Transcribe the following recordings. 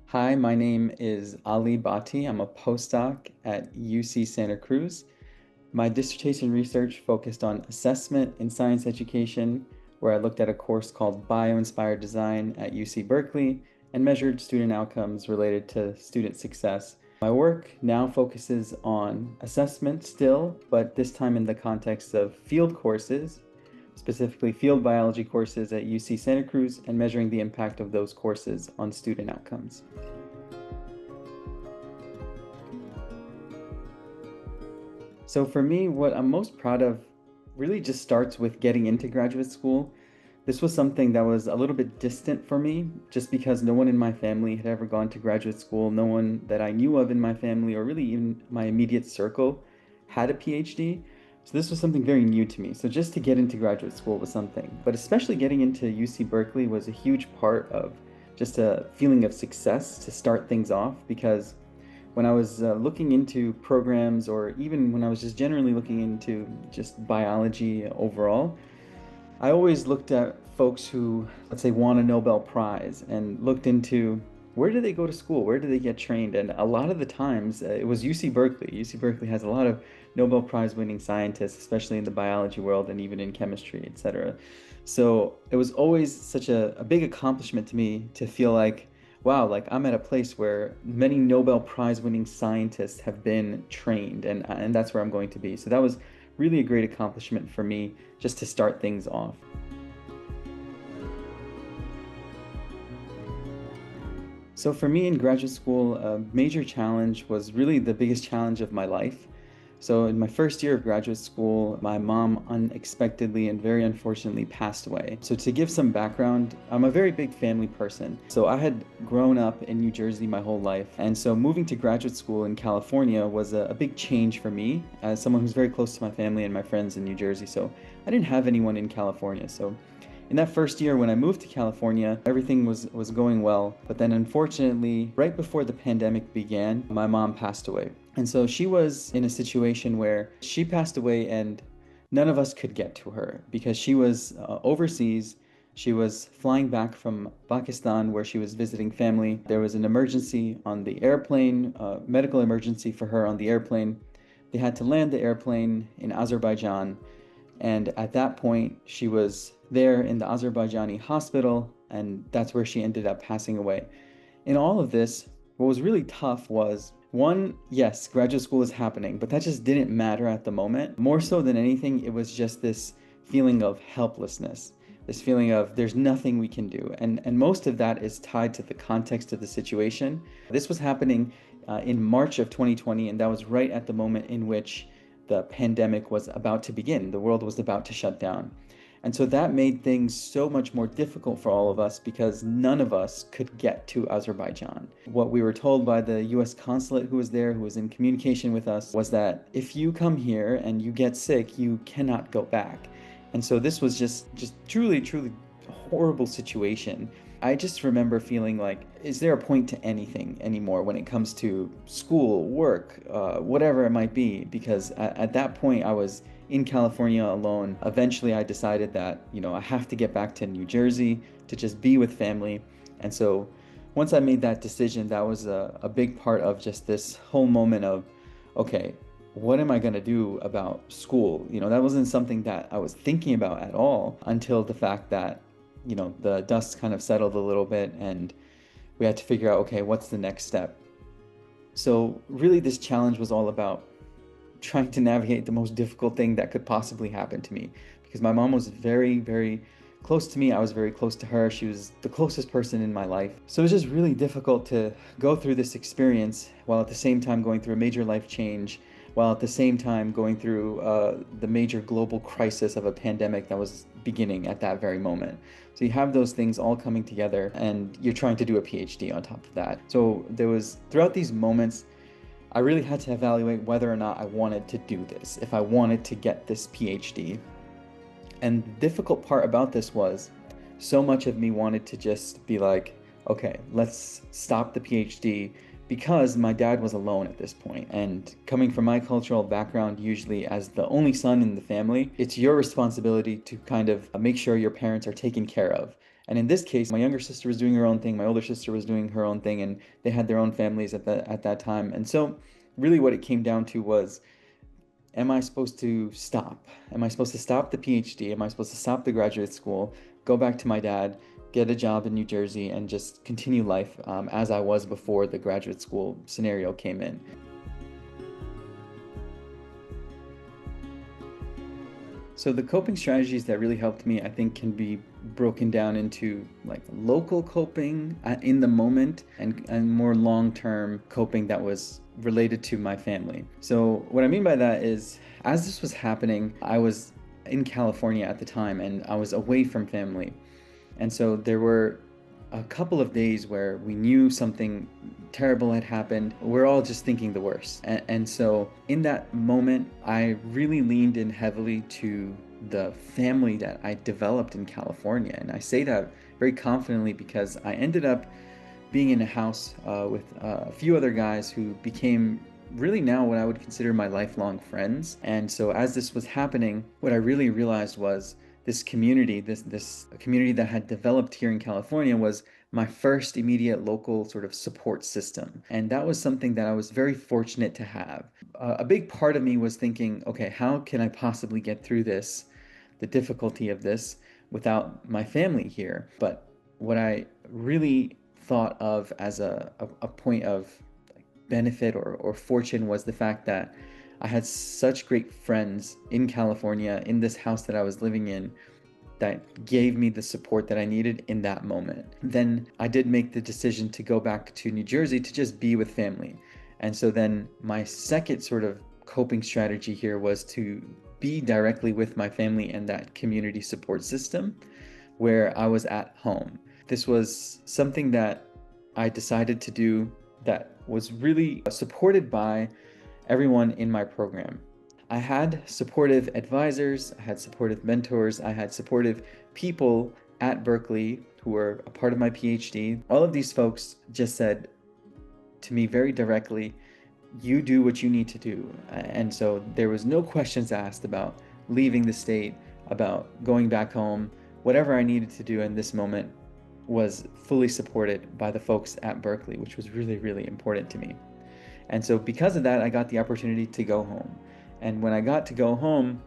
Hi, my name is Ali Bhatti. I'm a postdoc at UC Santa Cruz. My dissertation research focused on assessment in science education, where I looked at a course called Bioinspired Design at UC Berkeley and measured student outcomes related to student success. My work now focuses on assessment still, but this time in the context of field courses, specifically field biology courses at UC Santa Cruz, and measuring the impact of those courses on student outcomes. So for me, what I'm most proud of really just starts with getting into graduate school. This was something that was a little bit distant for me, just because no one in my family had ever gone to graduate school. No one that I knew of in my family, or really even my immediate circle, had a PhD. So this was something very new to me. So just to get into graduate school was something, but especially getting into UC Berkeley was a huge part of just a feeling of success to start things off, because when I was looking into programs, or even when I was just generally looking into just biology overall, I always looked at folks who, let's say, won a Nobel Prize and looked into where do they go to school? Where do they get trained? And a lot of the times it was UC Berkeley. UC Berkeley has a lot of Nobel Prize winning scientists, especially in the biology world and even in chemistry, etc. So it was always such a big accomplishment to me to feel like, wow, like I'm at a place where many Nobel Prize winning scientists have been trained, and that's where I'm going to be. So that was really a great accomplishment for me just to start things off. So for me in graduate school, a major challenge was really the biggest challenge of my life. So in my first year of graduate school, my mom unexpectedly and very unfortunately passed away. So to give some background, I'm a very big family person. So I had grown up in New Jersey my whole life. And so moving to graduate school in California was a big change for me as someone who's very close to my family and my friends in New Jersey. So I didn't have anyone in California. So in that first year when I moved to California, everything was going well. But then unfortunately, right before the pandemic began, my mom passed away. And so she was in a situation where she passed away and none of us could get to her because she was overseas. She was flying back from Pakistan where she was visiting family. There was an emergency on the airplane, medical emergency for her on the airplane. They had to land the airplane in Azerbaijan. And at that point, she was there in the Azerbaijani hospital, and that's where she ended up passing away. In all of this, what was really tough was one, yes, graduate school is happening, but that just didn't matter at the moment. More so than anything, it was just this feeling of helplessness, this feeling of there's nothing we can do. And most of that is tied to the context of the situation. This was happening in March of 2020, and that was right at the moment in which the pandemic was about to begin. The world was about to shut down. And so that made things so much more difficult for all of us because none of us could get to Azerbaijan. What we were told by the US consulate who was there, who was in communication with us, was that if you come here and you get sick, you cannot go back. And so this was just truly, truly horrible situation. I just remember feeling like, is there a point to anything anymore when it comes to school, work, whatever it might be? Because at that point, I was in California alone. Eventually, I decided that, I have to get back to New Jersey to just be with family. And so once I made that decision, that was a big part of just this whole moment of, okay, what am I going to do about school? That wasn't something that I was thinking about at all until the fact that the dust kind of settled a little bit and we had to figure out, okay, what's the next step? So really this challenge was all about trying to navigate the most difficult thing that could possibly happen to me because my mom was very, very close to me. I was very close to her. She was the closest person in my life. So it was just really difficult to go through this experience while at the same time going through a major life change, while at the same time going through the major global crisis of a pandemic that was beginning at that very moment. So you have those things all coming together and you're trying to do a PhD on top of that. So there was, throughout these moments, I really had to evaluate whether or not I wanted to do this, if I wanted to get this PhD. And the difficult part about this was so much of me wanted to just be like, okay, let's stop the PhD because my dad was alone at this point. And coming from my cultural background, usually as the only son in the family, it's your responsibility to kind of make sure your parents are taken care of. And in this case, my younger sister was doing her own thing, my older sister was doing her own thing, and they had their own families at that time. And so really what it came down to was, am I supposed to stop? Am I supposed to stop the PhD? Am I supposed to stop the graduate school, go back to my dad, get a job in New Jersey, and just continue life as I was before the graduate school scenario came in? So the coping strategies that really helped me, I think, can be broken down into like local coping in the moment, and more long-term coping that was related to my family. So what I mean by that is, as this was happening, I was in California at the time and I was away from family. And so there were a couple of days where we knew something terrible had happened. We're all just thinking the worst. And so in that moment, I really leaned in heavily to the family that I developed in California. And I say that very confidently because I ended up being in a house with a few other guys who became really now what I would consider my lifelong friends. And so as this was happening, what I really realized was this community, this community that had developed here in California, was my first immediate local sort of support system. And that was something that I was very fortunate to have. A big part of me was thinking, okay, how can I possibly get through this, the difficulty of this, without my family here? But what I really thought of as a point of benefit or fortune was the fact that I had such great friends in California, in this house that I was living in, that gave me the support that I needed in that moment. Then I did make the decision to go back to New Jersey to just be with family. And so then my second sort of coping strategy here was to be directly with my family and that community support system where I was at home. This was something that I decided to do that was really supported by everyone in my program. I had supportive advisors, I had supportive mentors, I had supportive people at Berkeley who were a part of my PhD. All of these folks just said to me very directly, you do what you need to do. And so there was no questions asked about leaving the state, about going back home. Whatever I needed to do in this moment was fully supported by the folks at Berkeley, which was really, really important to me. And so because of that, I got the opportunity to go home. And when I got to go home,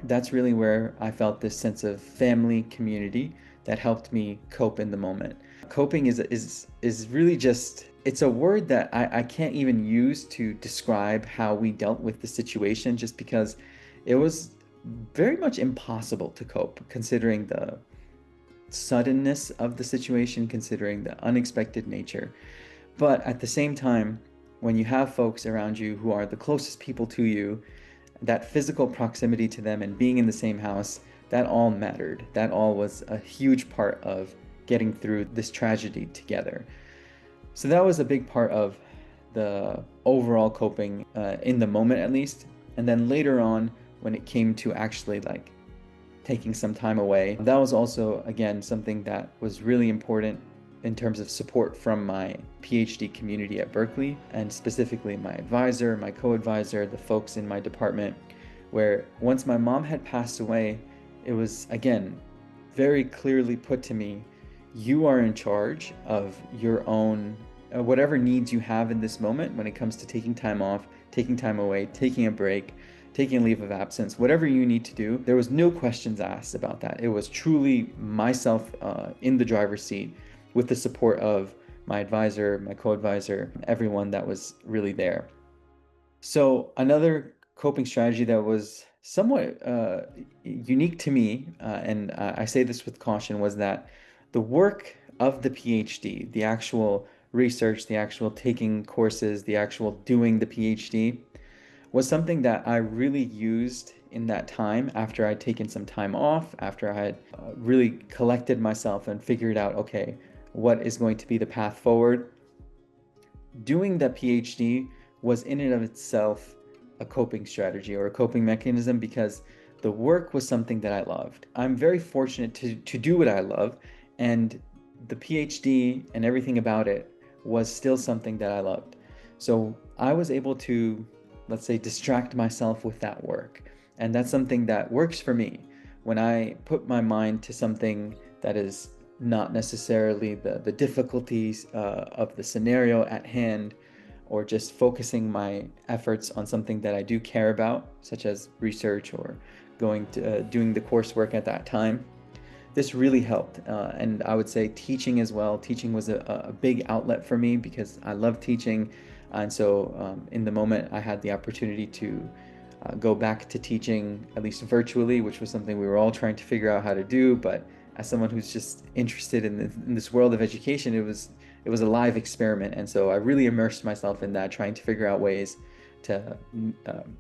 that's really where I felt this sense of family community that helped me cope in the moment. Coping is really just, it's a word that I can't even use to describe how we dealt with the situation, just because it was very much impossible to cope, considering the suddenness of the situation, considering the unexpected nature. But at the same time, when you have folks around you who are the closest people to you, that physical proximity to them and being in the same house, that all mattered. That all was a huge part of getting through this tragedy together. So that was a big part of the overall coping in the moment, at least. And then later on, when it came to actually like taking some time away, that was also, again, something that was really important in terms of support from my PhD community at Berkeley, and specifically my advisor, my co-advisor, the folks in my department, where once my mom had passed away, it was, again, very clearly put to me, you are in charge of your own, whatever needs you have in this moment when it comes to taking time off, taking time away, taking a break, taking a leave of absence, whatever you need to do. There was no questions asked about that. It was truly myself in the driver's seat, with the support of my advisor, my co-advisor, everyone that was really there. So another coping strategy that was somewhat unique to me, and I say this with caution, was that the work of the PhD, the actual research, the actual taking courses, the actual doing the PhD, was something that I really used in that time after I'd taken some time off, after I had really collected myself and figured out, okay, what is going to be the path forward. Doing the PhD was in and of itself a coping strategy or a coping mechanism, because the work was something that I loved. I'm very fortunate to do what I love, and the PhD and everything about it was still something that I loved. So I was able to, let's say, distract myself with that work. And that's something that works for me. When I put my mind to something that is not necessarily the difficulties of the scenario at hand, or just focusing my efforts on something that I do care about, such as research or going to doing the coursework at that time. This really helped. And I would say teaching as well. Teaching was a big outlet for me because I love teaching. And so in the moment, I had the opportunity to go back to teaching, at least virtually, which was something we were all trying to figure out how to do. But as someone who's just interested in this world of education, it was a live experiment. And so I really immersed myself in that, trying to figure out ways to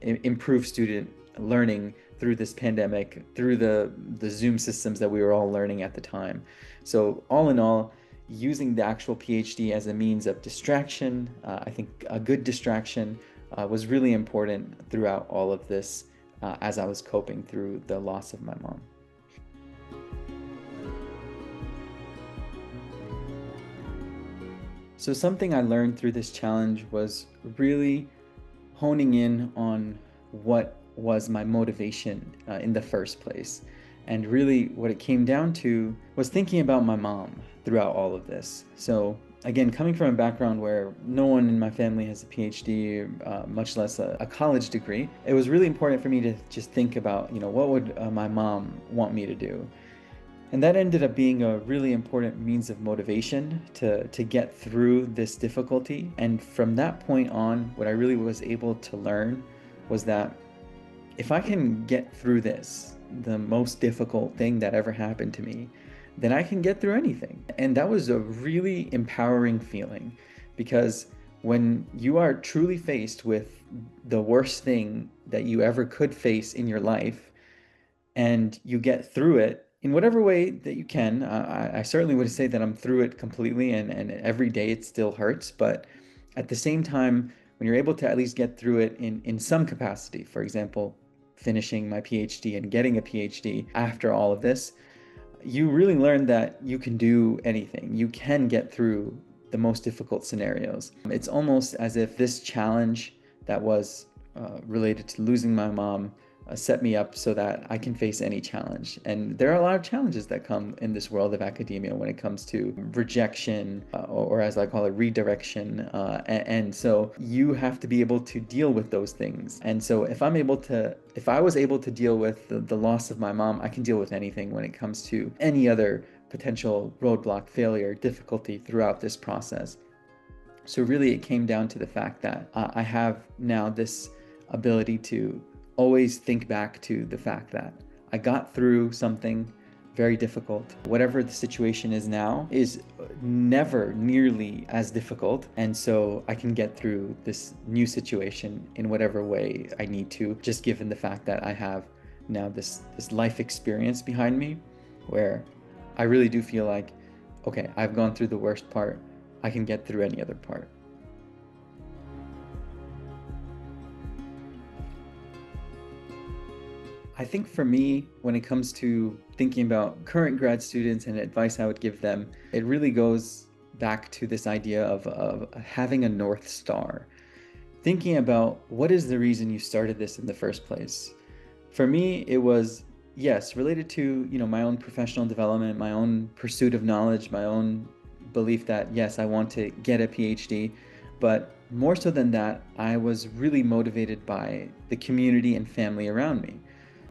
improve student learning through this pandemic, through the Zoom systems that we were all learning at the time. So all in all, using the actual PhD as a means of distraction, I think a good distraction was really important throughout all of this as I was coping through the loss of my mom. So something I learned through this challenge was really honing in on what was my motivation in the first place. And really what it came down to was thinking about my mom throughout all of this. So again, coming from a background where no one in my family has a PhD, much less a college degree, it was really important for me to just think about, what would my mom want me to do? And that ended up being a really important means of motivation to get through this difficulty. And from that point on, what I really was able to learn was that if I can get through this, the most difficult thing that ever happened to me, then I can get through anything. And that was a really empowering feeling, because when you are truly faced with the worst thing that you ever could face in your life, and you get through it in whatever way that you can, I certainly would say that I'm through it completely, and every day it still hurts. But at the same time, when you're able to at least get through it in some capacity, for example, finishing my PhD and getting a PhD after all of this, you really learn that you can do anything. You can get through the most difficult scenarios. It's almost as if this challenge that was related to losing my mom set me up so that I can face any challenge. And there are a lot of challenges that come in this world of academia when it comes to rejection, or as I call it, redirection. And so you have to be able to deal with those things. And so if I was able to deal with the loss of my mom, I can deal with anything when it comes to any other potential roadblock, failure, difficulty throughout this process. So really it came down to the fact that I have now this ability to always think back to the fact that I got through something very difficult. Whatever the situation is now is never nearly as difficult. And so I can get through this new situation in whatever way I need to, just given the fact that I have now this life experience behind me, where I really do feel like, okay, I've gone through the worst part. I can get through any other part. I think for me, when it comes to thinking about current grad students and advice I would give them, it really goes back to this idea of having a North Star. Thinking about what is the reason you started this in the first place. For me, it was, yes, related to, my own professional development, my own pursuit of knowledge, my own belief that, yes, I want to get a PhD. But more so than that, I was really motivated by the community and family around me.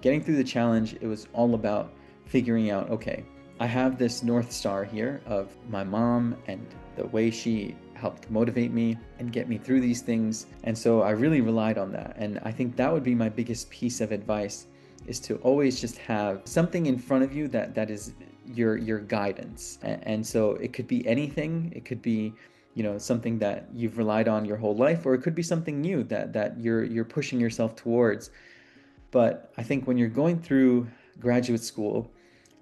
Getting through the challenge, it was all about figuring out, okay, I have this North Star here of my mom and the way she helped motivate me and get me through these things. And so I really relied on that. And I think that would be my biggest piece of advice, is to always just have something in front of you that is your guidance. And so it could be anything. It could be, something that you've relied on your whole life, or it could be something new that you're pushing yourself towards. But I think when you're going through graduate school,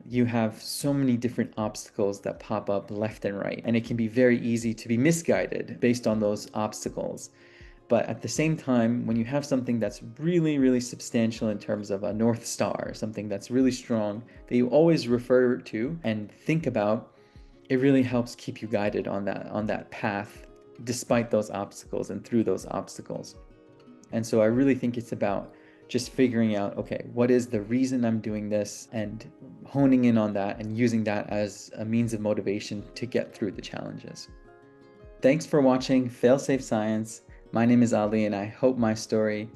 you have so many different obstacles that pop up left and right, and it can be very easy to be misguided based on those obstacles. But at the same time, when you have something that's really, really substantial in terms of a North Star, something that's really strong that you always refer to and think about, it really helps keep you guided on that path despite those obstacles and through those obstacles. And so I really think it's about just figuring out, okay, what is the reason I'm doing this, and honing in on that and using that as a means of motivation to get through the challenges. Thanks for watching Failsafe Science. My name is Ali, and I hope my story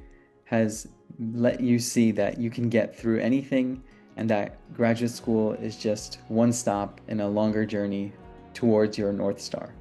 has let you see that you can get through anything and that graduate school is just one stop in a longer journey towards your North Star.